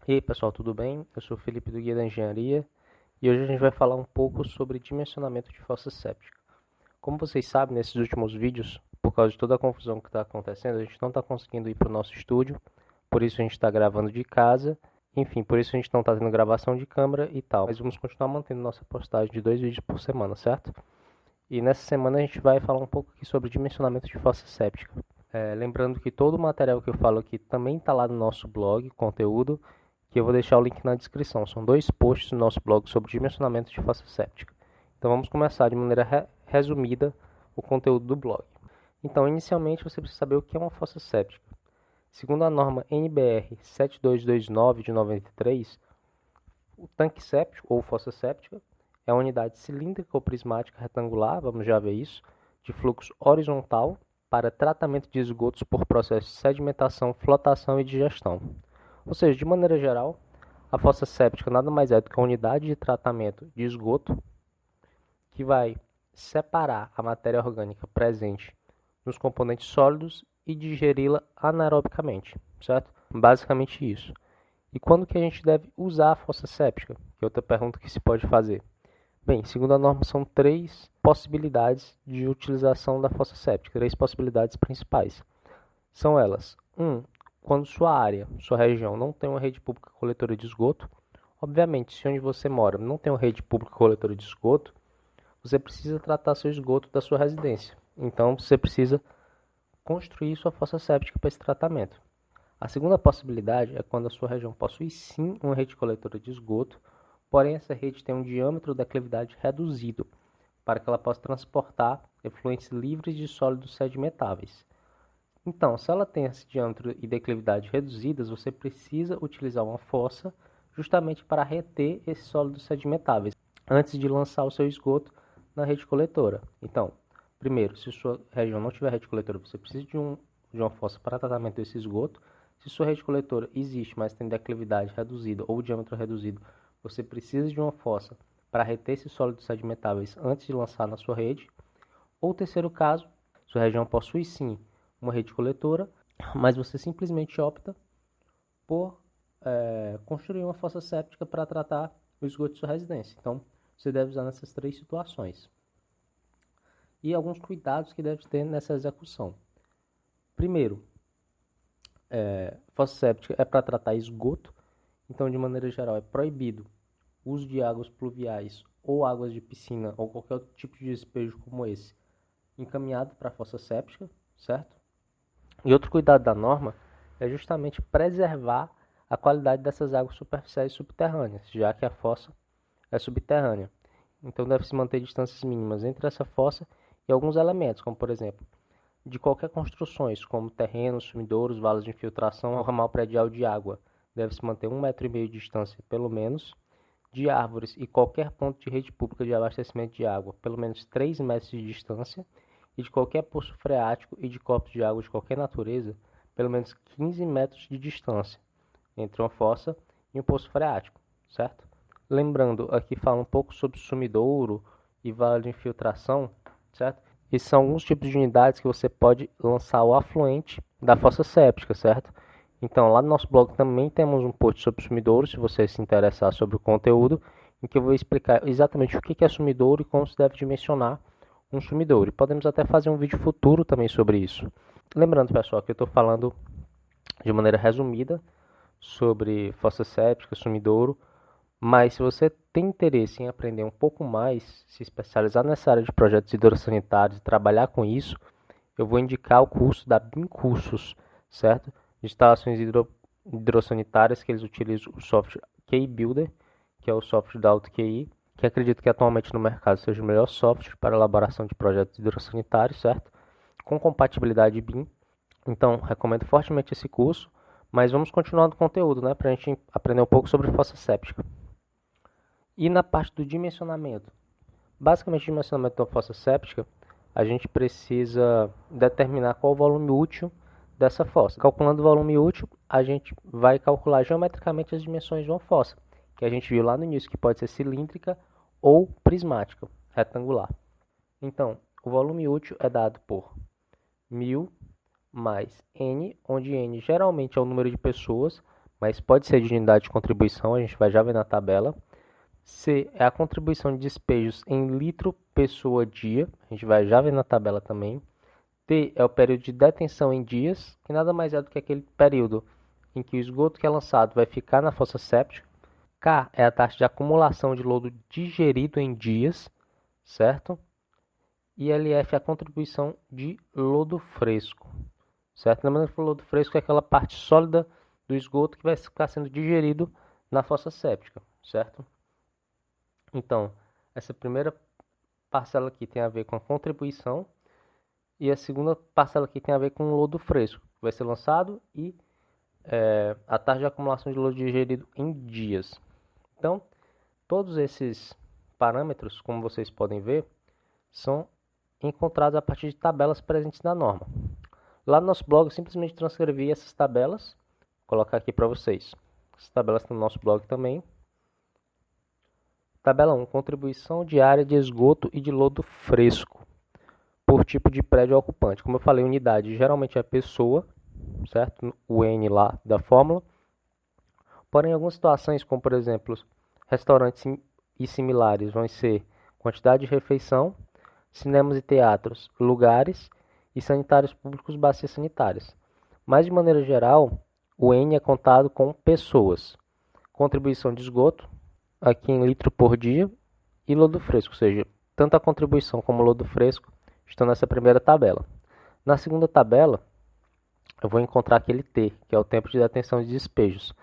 E aí pessoal, tudo bem? Eu sou o Felipe do Guia da Engenharia e hoje a gente vai falar um pouco sobre dimensionamento de fossa séptica. Como vocês sabem, nesses últimos vídeos, por causa de toda a confusão que está acontecendo, a gente não está conseguindo ir para o nosso estúdio, por isso a gente está gravando de casa, enfim, por isso a gente não está tendo gravação de câmera e tal. Mas vamos continuar mantendo nossa postagem de 2 vídeos por semana, certo? E nessa semana a gente vai falar um pouco aqui sobre dimensionamento de fossa séptica. Lembrando que todo o material que eu falo aqui também está lá no nosso blog, conteúdo, que eu vou deixar o link na descrição. São 2 posts no nosso blog sobre dimensionamento de fossa séptica. Então vamos começar de maneira resumida o conteúdo do blog. Então, inicialmente você precisa saber o que é uma fossa séptica. Segundo a norma NBR 7229 de 93, o tanque séptico ou fossa séptica é uma unidade cilíndrica ou prismática retangular, vamos já ver isso, de fluxo horizontal para tratamento de esgotos por processo de sedimentação, flotação e digestão. Ou seja, de maneira geral, a fossa séptica nada mais é do que uma unidade de tratamento de esgoto que vai separar a matéria orgânica presente nos componentes sólidos e digeri-la anaerobicamente, certo? Basicamente isso. E quando que a gente deve usar a fossa séptica? Que é outra pergunta que se pode fazer. Bem, segundo a norma, são 3 possibilidades de utilização da fossa séptica, 3 possibilidades principais. São elas: 1. Quando sua área, sua região não tem uma rede pública coletora de esgoto. Obviamente, se onde você mora não tem uma rede pública coletora de esgoto, você precisa tratar seu esgoto da sua residência. Então, você precisa construir sua fossa séptica para esse tratamento. A segunda possibilidade é quando a sua região possui sim uma rede coletora de esgoto, porém essa rede tem um diâmetro da declividade reduzido, para que ela possa transportar efluentes livres de sólidos sedimentáveis. Então, se ela tem esse diâmetro e declividade reduzidas, você precisa utilizar uma fossa justamente para reter esses sólidos sedimentáveis, antes de lançar o seu esgoto na rede coletora. Então, primeiro, se sua região não tiver rede coletora, você precisa de uma fossa para tratamento desse esgoto. Se sua rede coletora existe, mas tem declividade reduzida ou diâmetro reduzido, você precisa de uma fossa para reter esses sólidos sedimentáveis antes de lançar na sua rede. Ou terceiro caso, sua região possui sim uma rede coletora, mas você simplesmente opta por construir uma fossa séptica para tratar o esgoto de sua residência. Então, você deve usar nessas 3 situações. E alguns cuidados que deve ter nessa execução. Primeiro, fossa séptica é para tratar esgoto, então, de maneira geral, é proibido o uso de águas pluviais ou águas de piscina ou qualquer outro tipo de despejo como esse, encaminhado para a fossa séptica, certo? E outro cuidado da norma é justamente preservar a qualidade dessas águas superficiais e subterrâneas, já que a fossa é subterrânea. Então deve-se manter distâncias mínimas entre essa fossa e alguns elementos, como por exemplo, de qualquer construções, como terrenos, sumidouros, valas de infiltração ou ramal predial de água. Deve-se manter 1,5 m de distância, pelo menos, de árvores e qualquer ponto de rede pública de abastecimento de água, pelo menos 3 metros de distância, e de qualquer poço freático e de corpos de água de qualquer natureza, pelo menos 15 metros de distância entre uma fossa e um poço freático, certo? Lembrando, aqui fala um pouco sobre sumidouro e vala de infiltração, certo? E são alguns tipos de unidades que você pode lançar o afluente da fossa séptica, certo? Então, lá no nosso blog também temos um post sobre sumidouro, se você se interessar sobre o conteúdo, em que eu vou explicar exatamente o que é sumidouro e como se deve dimensionar um sumidouro. E podemos até fazer um vídeo futuro também sobre isso. Lembrando, pessoal, que eu estou falando de maneira resumida sobre fossa séptica, sumidouro, mas se você tem interesse em aprender um pouco mais, se especializar nessa área de projetos hidrossanitários e trabalhar com isso, eu vou indicar o curso da BIM Cursos, certo? De instalações hidrossanitárias, que eles utilizam o software QI Builder, que é o software da AutoQI, que acredito que atualmente no mercado seja o melhor software para elaboração de projetos hidrossanitários, certo? Com compatibilidade BIM. Então, recomendo fortemente esse curso, mas vamos continuar no conteúdo, né, para a gente aprender um pouco sobre fossa séptica. E na parte do dimensionamento, basicamente, o dimensionamento da fossa séptica, a gente precisa determinar qual o volume útil dessa fossa. Calculando o volume útil, a gente vai calcular geometricamente as dimensões de uma fossa, que a gente viu lá no início, que pode ser cilíndrica ou prismática, retangular. Então, o volume útil é dado por 1000 mais N, onde N geralmente é o número de pessoas, mas pode ser de unidade de contribuição, a gente vai já ver na tabela. C é a contribuição de despejos em litro pessoa dia, a gente vai já ver na tabela também. T é o período de detenção em dias, que nada mais é do que aquele período em que o esgoto que é lançado vai ficar na fossa séptica. K é a taxa de acumulação de lodo digerido em dias, certo? E LF é a contribuição de lodo fresco, certo? Lembrando que o lodo fresco é aquela parte sólida do esgoto que vai ficar sendo digerido na fossa séptica, certo? Então, essa primeira parcela aqui tem a ver com a contribuição e a segunda parcela aqui tem a ver com o lodo fresco, que vai ser lançado e a taxa de acumulação de lodo digerido em dias. Então, todos esses parâmetros, como vocês podem ver, são encontrados a partir de tabelas presentes na norma. Lá no nosso blog, eu simplesmente transcrevi essas tabelas, vou colocar aqui para vocês. Essas tabelas estão no nosso blog também. Tabela 1, contribuição diária de esgoto e de lodo fresco, por tipo de prédio ocupante. Como eu falei, unidade geralmente é pessoa, certo? O N lá da fórmula. Porém, em algumas situações, como por exemplo, restaurantes e similares, vão ser quantidade de refeição, cinemas e teatros, lugares, e sanitários públicos, bacias sanitárias. Mas, de maneira geral, o N é contado com pessoas. Contribuição de esgoto, aqui em litro por dia, e lodo fresco, ou seja, tanto a contribuição como o lodo fresco estão nessa primeira tabela. Na segunda tabela, eu vou encontrar aquele T, que é o tempo de detenção de despejos,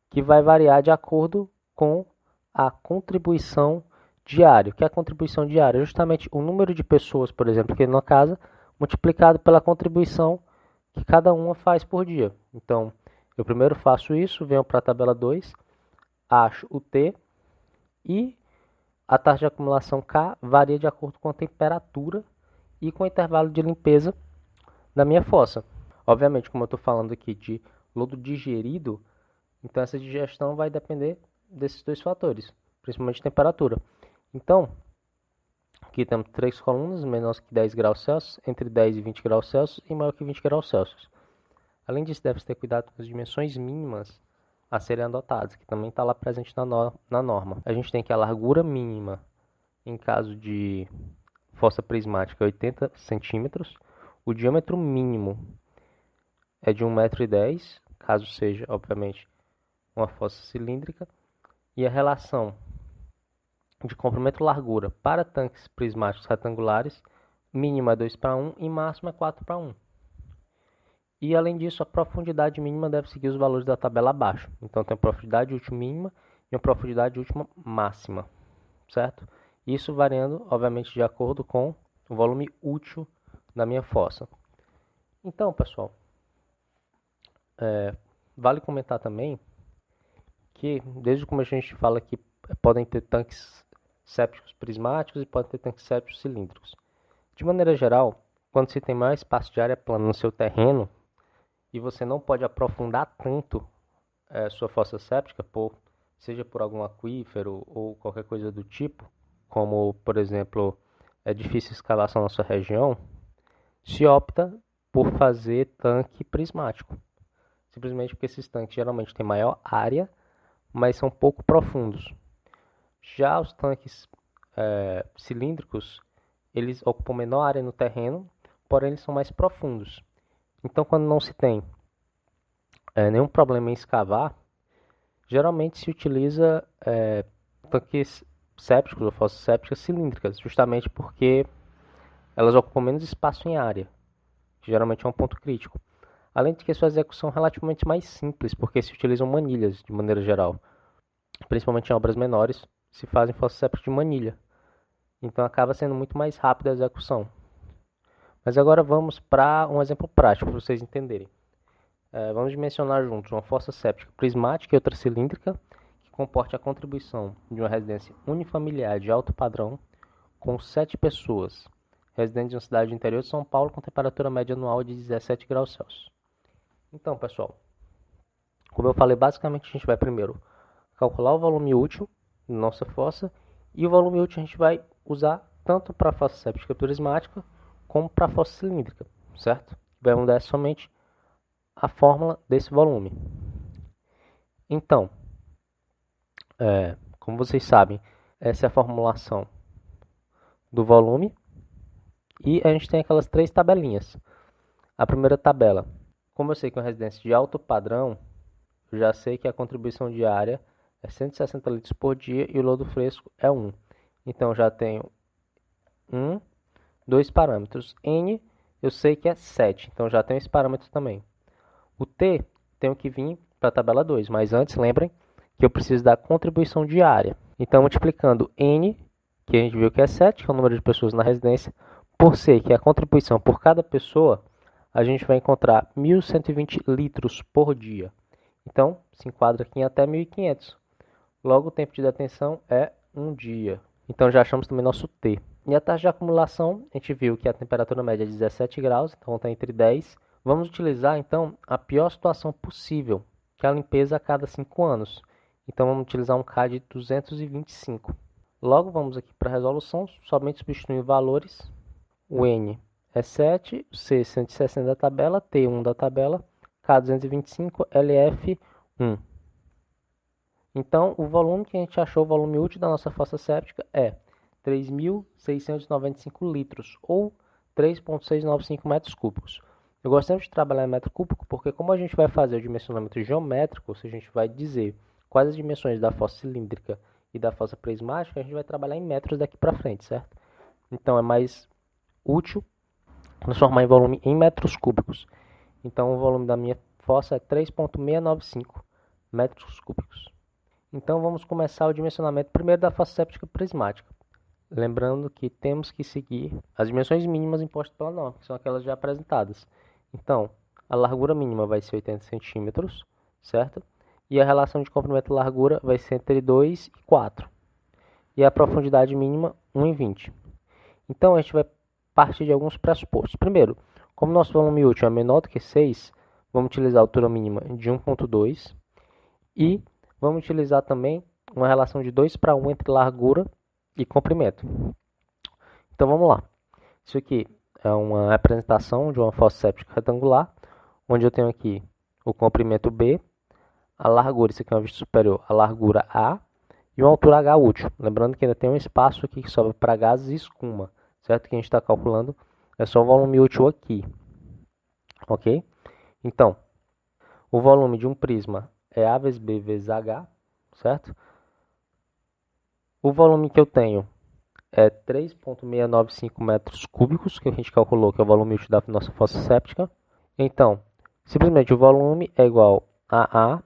que vai variar de acordo com a contribuição diária. O que é a contribuição diária? Justamente o número de pessoas, por exemplo, que na casa, multiplicado pela contribuição que cada uma faz por dia. Então, eu primeiro faço isso, venho para a tabela 2, acho o T e a taxa de acumulação K varia de acordo com a temperatura e com o intervalo de limpeza da minha fossa. Obviamente, como eu estou falando aqui de lodo digerido, então essa digestão vai depender desses dois fatores, principalmente temperatura. Então, aqui temos 3 colunas, menor que 10 graus Celsius, entre 10 e 20 graus Celsius e maior que 20 graus Celsius. Além disso, deve-se ter cuidado com as dimensões mínimas a serem adotadas, que também está lá presente na norma. A gente tem que a largura mínima, em caso de fossa prismática, 80 centímetros. O diâmetro mínimo é de 1,10 m, caso seja, obviamente, uma fossa cilíndrica. E a relação de comprimento-largura para tanques prismáticos retangulares, mínima é 2:1 e máxima é 4:1. E além disso, a profundidade mínima deve seguir os valores da tabela abaixo. Então tem a profundidade útil mínima e a profundidade última máxima, certo? Isso variando, obviamente, de acordo com o volume útil da minha fossa. Então, pessoal, vale comentar também que, desde como a gente fala que podem ter tanques sépticos prismáticos e podem ter tanques sépticos cilíndricos. De maneira geral, quando se tem maior espaço de área plana no seu terreno e você não pode aprofundar tanto sua fossa séptica, seja por algum aquífero ou qualquer coisa do tipo, como, por exemplo, é difícil escavação na sua região, se opta por fazer tanque prismático. Simplesmente porque esses tanques geralmente têm maior área, mas são pouco profundos. Já os tanques cilíndricos, eles ocupam menor área no terreno, porém eles são mais profundos. Então, quando não se tem nenhum problema em escavar, geralmente se utiliza tanques sépticos ou fossas sépticas cilíndricas, justamente porque elas ocupam menos espaço em área, que geralmente é um ponto crítico. Além de que sua execução é relativamente mais simples, porque se utilizam manilhas de maneira geral. Principalmente em obras menores, se fazem fossas sépticas de manilha. Então acaba sendo muito mais rápida a execução. Mas agora vamos para um exemplo prático, para vocês entenderem. Vamos dimensionar juntos uma fossa séptica prismática e outra cilíndrica, que comporte a contribuição de uma residência unifamiliar de alto padrão, com 7 pessoas, residentes de uma cidade do interior de São Paulo, com temperatura média anual de 17 graus Celsius. Então, pessoal, como eu falei, basicamente a gente vai primeiro calcular o volume útil da nossa fossa, e o volume útil a gente vai usar tanto para a fossa séptica prismática como para a fossa cilíndrica, certo? Vai mudar somente a fórmula desse volume. Então, como vocês sabem, essa é a formulação do volume e a gente tem aquelas três tabelinhas. A primeira tabela, como eu sei que é uma residência de alto padrão, eu já sei que a contribuição diária é 160 litros por dia e o lodo fresco é 1. Então, já tenho 2 parâmetros. N, eu sei que é 7, então já tenho esse parâmetro também. O T, tenho que vir para a tabela 2, mas antes, lembrem que eu preciso da contribuição diária. Então, multiplicando N, que a gente viu que é 7, que é o número de pessoas na residência, por C, que é a contribuição por cada pessoa, a gente vai encontrar 1.120 litros por dia. Então, se enquadra aqui em até 1.500. Logo, o tempo de detenção é 1 dia. Então, já achamos também nosso T. E a taxa de acumulação, a gente viu que a temperatura média é 17 graus, então está entre 10. Vamos utilizar, então, a pior situação possível, que é a limpeza a cada 5 anos. Então, vamos utilizar um K de 225. Logo, vamos aqui para a resolução, somente substituindo valores. O N é 7, o C 160 da tabela, T 1 da tabela, K 225, LF 1. Então, o volume que a gente achou, o volume útil da nossa fossa séptica é 3.695 litros, ou 3,695 metros cúbicos. Eu gosto sempre de trabalhar em metro cúbico, porque como a gente vai fazer o dimensionamento geométrico, ou seja, a gente vai dizer quais as dimensões da fossa cilíndrica e da fossa prismática, a gente vai trabalhar em metros daqui para frente, certo? Então, é mais útil transformar em volume em metros cúbicos. Então, o volume da minha fossa é 3,695 metros cúbicos. Então, vamos começar o dimensionamento primeiro da fossa séptica prismática. Lembrando que temos que seguir as dimensões mínimas impostas pela norma, que são aquelas já apresentadas. Então, a largura mínima vai ser 80 centímetros, certo? E a relação de comprimento e largura vai ser entre 2 e 4. E a profundidade mínima, 1,20. Então, a gente vai partir de alguns pressupostos. Primeiro, como nosso volume útil é menor do que 6, vamos utilizar a altura mínima de 1,2 e vamos utilizar também uma relação de 2 para 1 entre largura e comprimento. Então vamos lá. Isso aqui é uma representação de uma fossa séptica retangular, onde eu tenho aqui o comprimento B, a largura, isso aqui é uma vista superior, a largura A e uma altura H útil. Lembrando que ainda tem um espaço aqui que sobra para gases e escuma, certo? Que a gente está calculando é só o volume útil aqui, ok? Então, o volume de um prisma é A vezes B vezes H, certo? O volume que eu tenho é 3,695 metros cúbicos, que a gente calculou que é o volume útil da nossa fossa séptica. Então, simplesmente o volume é igual a A,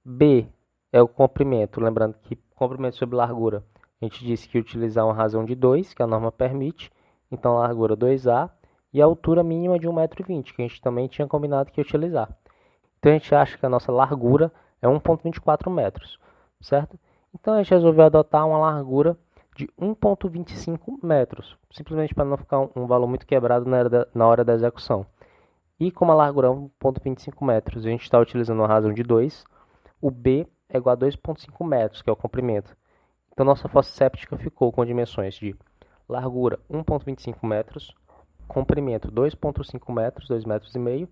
B é o comprimento, lembrando que comprimento sobre largura, a gente disse que utilizar uma razão de 2, que a norma permite, então largura 2A, e a altura mínima de 1,20 m, que a gente também tinha combinado que ia utilizar. Então a gente acha que a nossa largura é 1,24 metros, certo? Então a gente resolveu adotar uma largura de 1,25 metros, simplesmente para não ficar um valor muito quebrado na hora da execução. E como a largura é 1,25 metros, a gente está utilizando uma razão de 2, o B é igual a 2,5 metros, que é o comprimento. Então nossa fossa séptica ficou com dimensões de largura 1,25 metros, comprimento 2,5 metros, 2,5 metros,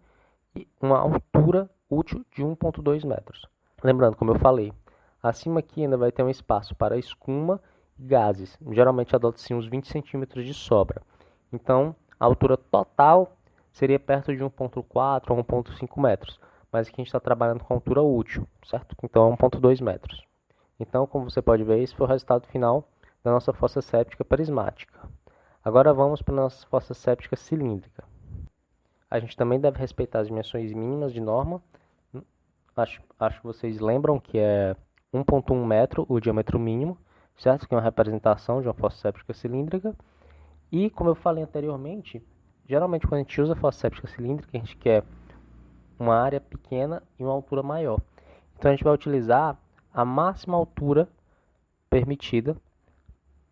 e uma altura útil de 1,2 metros. Lembrando, como eu falei, acima aqui ainda vai ter um espaço para escuma e gases. Geralmente adota-se uns 20 centímetros de sobra. Então, a altura total seria perto de 1,4 ou 1,5 metros. Mas aqui a gente está trabalhando com a altura útil, certo? Então, é 1,2 metros. Então, como você pode ver, esse foi o resultado final da nossa fossa séptica prismática. Agora vamos para a nossa fossa séptica cilíndrica. A gente também deve respeitar as dimensões mínimas de norma. Acho que vocês lembram que é 1,1 metro o diâmetro mínimo, certo? Que é uma representação de uma fossa séptica cilíndrica. E, como eu falei anteriormente, geralmente quando a gente usa fossa séptica cilíndrica, a gente quer uma área pequena e uma altura maior. Então a gente vai utilizar a máxima altura permitida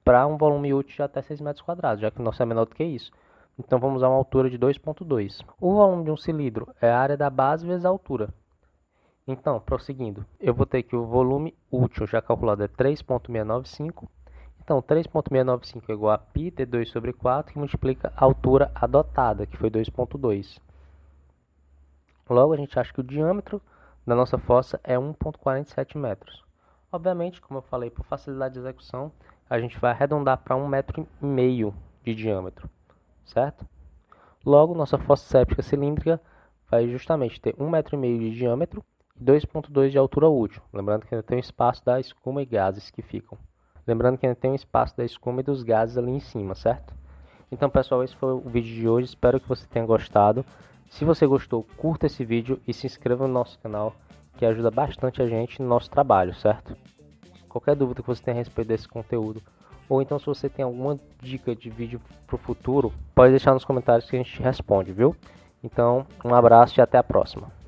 para um volume útil de até 6 metros quadrados, já que o nosso é menor do que isso. Então vamos usar uma altura de 2,2. O volume de um cilindro é a área da base vezes a altura. Então, prosseguindo, eu vou ter que o volume útil já calculado é 3,695. Então, 3,695 é igual a π d2 sobre 4, que multiplica a altura adotada, que foi 2,2. Logo, a gente acha que o diâmetro da nossa fossa é 1,47 metros. Obviamente, como eu falei, por facilidade de execução, a gente vai arredondar para 1,5 metro de diâmetro, certo? Logo, nossa fossa séptica cilíndrica vai justamente ter 1,5 metro de diâmetro e 2,2 de altura útil. Lembrando que ainda tem um espaço da escuma e gases que ficam. Lembrando que ainda tem um espaço da escuma e dos gases ali em cima, certo? Então, pessoal, esse foi o vídeo de hoje. Espero que você tenha gostado. Se você gostou, curta esse vídeo e se inscreva no nosso canal, que ajuda bastante a gente no nosso trabalho, certo? Qualquer dúvida que você tenha a respeito desse conteúdo, ou então se você tem alguma dica de vídeo para o futuro, pode deixar nos comentários que a gente responde, viu? Então, um abraço e até a próxima.